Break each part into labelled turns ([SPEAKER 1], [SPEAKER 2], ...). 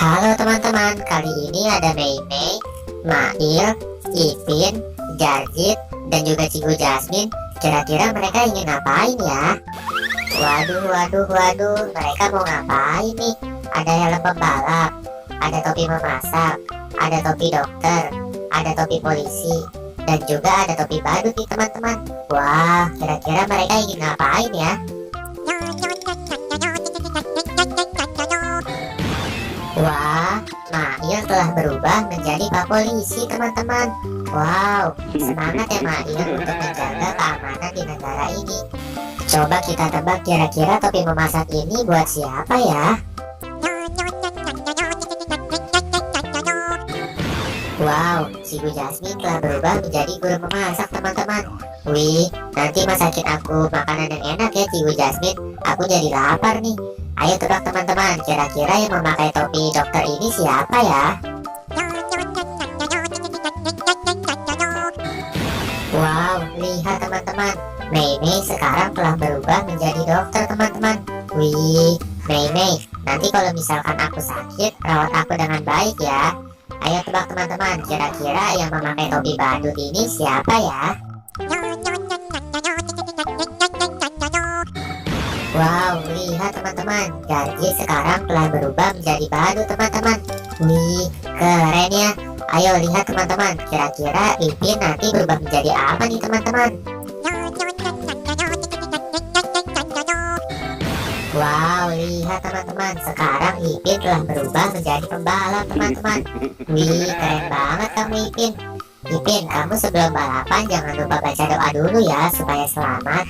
[SPEAKER 1] Halo teman-teman, kali ini ada Mei, Mail, Ipin, Jarjit, dan juga Cikgu Jasmine. Kira-kira mereka ingin ngapain ya? Waduh, mereka mau ngapain nih? Ada helm pembalap, ada topi memasak, ada topi dokter, ada topi polisi, dan juga ada topi badut nih teman-teman. Wah, kira-kira mereka ingin ngapain ya? Wah, Mail telah berubah menjadi Pak Polisi teman-teman. Wow, semangat ya Mail untuk menjaga keamanan di negara ini. Coba kita tebak kira-kira topi memasak ini buat siapa ya? Wow, si Bu Jasmine telah berubah menjadi guru memasak teman-teman. Wih, nanti masakin aku makanan yang enak ya Cikgu Jasmine. Aku jadi lapar nih. Ayo tebak teman-teman, kira-kira yang memakai topi dokter ini siapa ya? Wow, lihat teman-teman, Mei sekarang telah berubah menjadi dokter teman-teman. Wih, Mei, nanti kalau misalkan aku sakit, rawat aku dengan baik ya. Ayo tebak teman-teman, kira-kira yang memakai topi badut ini siapa ya? Wow, lihat teman-teman, Jarjit sekarang telah berubah menjadi badut teman-teman. Wih, keren ya. Ayo lihat teman-teman, kira-kira Ipin nanti berubah menjadi apa nih teman-teman? Wow, lihat teman-teman, sekarang Ipin telah berubah menjadi pembalap teman-teman. Wih, keren banget kamu Ipin. Ipin, kamu sebelum balapan jangan lupa baca doa dulu ya supaya selamat.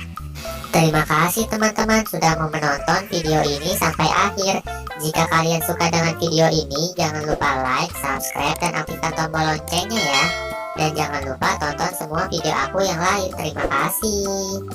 [SPEAKER 1] Terima kasih teman-teman sudah mau menonton video ini sampai akhir. Jika kalian suka dengan video ini, jangan lupa like, subscribe, dan aktifkan tombol loncengnya ya. Dan jangan lupa tonton semua video aku yang lain. Terima kasih.